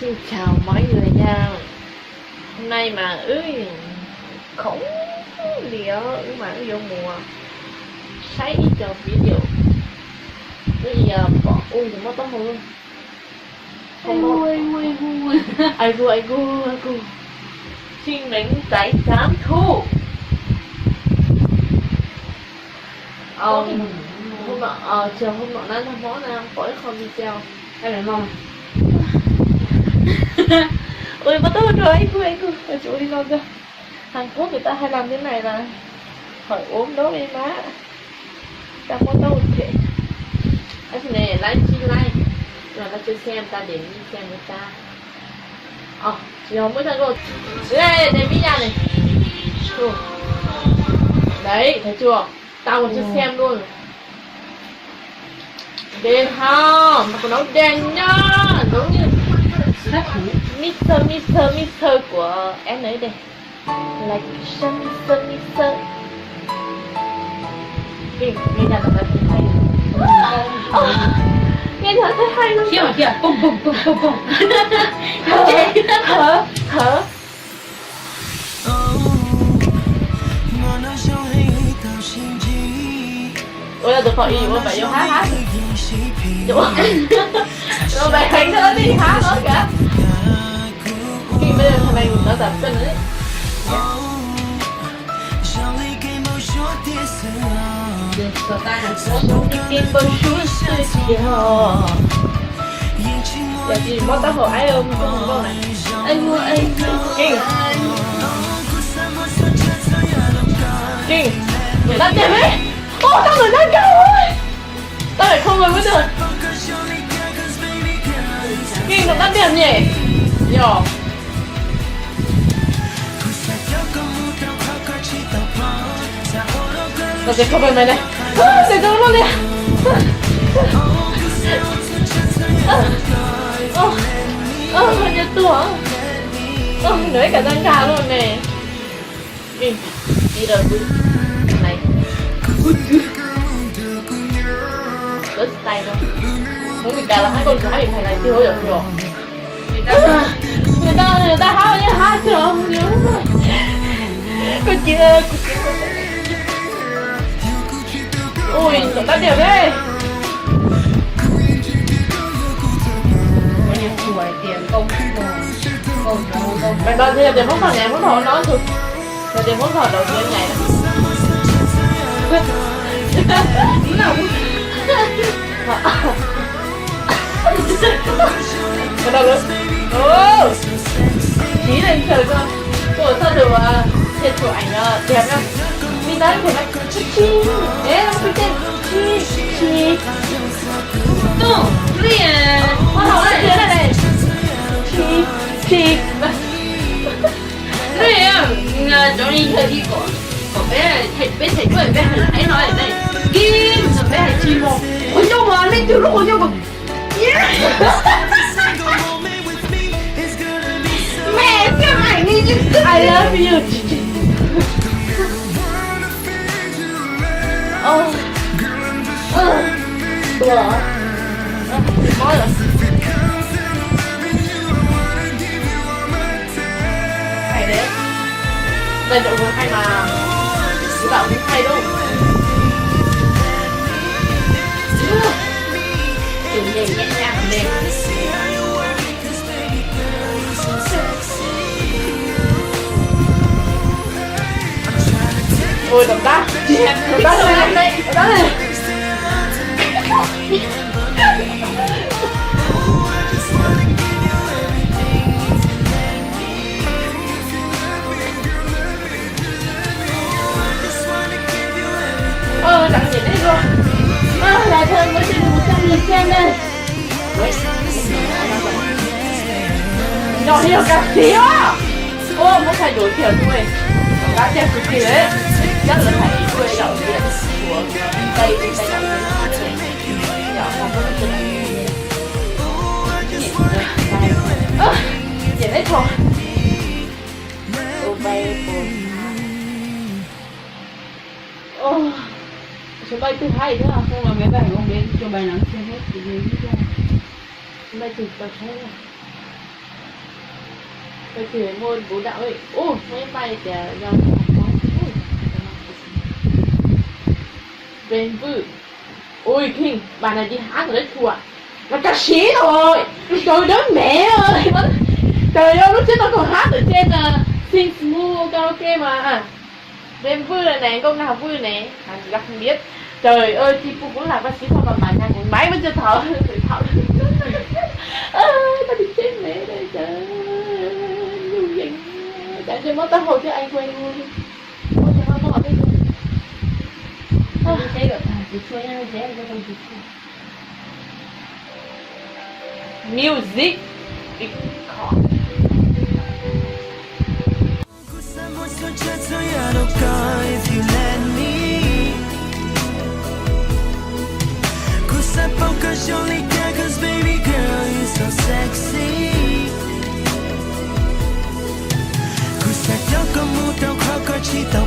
Xin chào mọi người nha. Hôm nay mà khổng địa mà vô mùa thấy cho video bây giờ bỏ ui thì mất tóc hơn không vui ai gu xin đánh trái cám thu chiều hôm nọ nó thăm món nào khỏi không đi chào hay là mong ui bắt đầu rồi anh gu chú đi lo cơ. Hàn Quốc người ta hay làm thế này là khỏi ốm đó với má ta có đâu thế cái này like chi like rồi ta chưa xem ta đến đi xem người ta chị không mới thằng rồi đây video này đấy thấy chưa tao còn chưa xem luôn đen không mà còn nấu đen nhá giống như Mr. của em ấy đây like Mr. nghe ra là thấy hay nghe thật thấy hay luôn kìa bùng thở ôi là được khỏi ý mà phải vô hát rồi bài hành nữa đi hát nữa kìa khi bây giờ thằng này nó giảm cân đấy giờ chị mất tóc hồ ai không con này anh mua Kinh người ta tiền đấy tao người ta cao ơi tao phải không người mới được Kinh người ta tiền nhỉ nhỏ tao sẽ không phải mày này để cho nó đi nhật tuổi nới cả răng gà luôn này đi đâu này rớt tay thôi không bị cả là hai con gái bị thầy này tiêu được rồi người ta hát như hát chưa con chưa ui người ta đều đấy tuổi tiền công mày bao nhiêu tiền phóng thọ nhảy phóng thọ nói thôi là tiền phóng thọ đầu tiên nhảy bắt đầu luôn chí lên trời cơ ủa sao được thiệt chụp ảnh đẹp lắm mình nói của nó chi đấy nó cái tên chi 또 우리의 này chi 우리의 저리 저기고 bé thầy của bé hãy nói ở đây kim rồi bé hãy chim một ôi cho mà lên từ lúc ôi cho mà mẹ xem ảnh đi chứ I love you đùa có rồi hay đấy đây độ vừa hay mà các bạn cũng hay đâu kiểu nhẹ nhàng đẹp ôi đập đá này đặng nhìn đấy luôn là thân mới trên 100 lượt xem đây nhỏ nhiều cả xíu muốn thay đổi kiểu thôi đã xem cực kỳ đấy chắc là phải quê đạo diễn của Tây đạo diễn nhỏ không có cái nhìn đấy thôi sân bay thứ hai nữa không là máy bay không đến cho bài nắng xem hết thì đến chứ sân bay từ tàu xe Tôi chỉ ngồi bố đạo ấy. Mấy bay thì do Bên vư. Ôi King, bà này đi hát rồi đấy thua. Nó ca sĩ rồi. Trời đất mẹ ơi. Trời ơi, lúc trước tao còn hát ở trên Sing Smooth karaoke mà. Bên vư này nè, câu nào vui nè. Chị gặp không biết. Trời ơi, chị cũng là ca sĩ thôi mà bà nhang còn máy vẫn chưa thở. Thở. Tao bị chết mẹ đây trời ơi. Như vậy. Chẳng cho mất tao hồi cho anh quen luôn. Ôi trời ơi, nó ở đây luôn. Thế rồi, chị chua nha, thế là cho con chị chua. Music because if you let me. Cause I focus only care cause baby girl you're so sexy. Cause I don't go move don't call cause she don't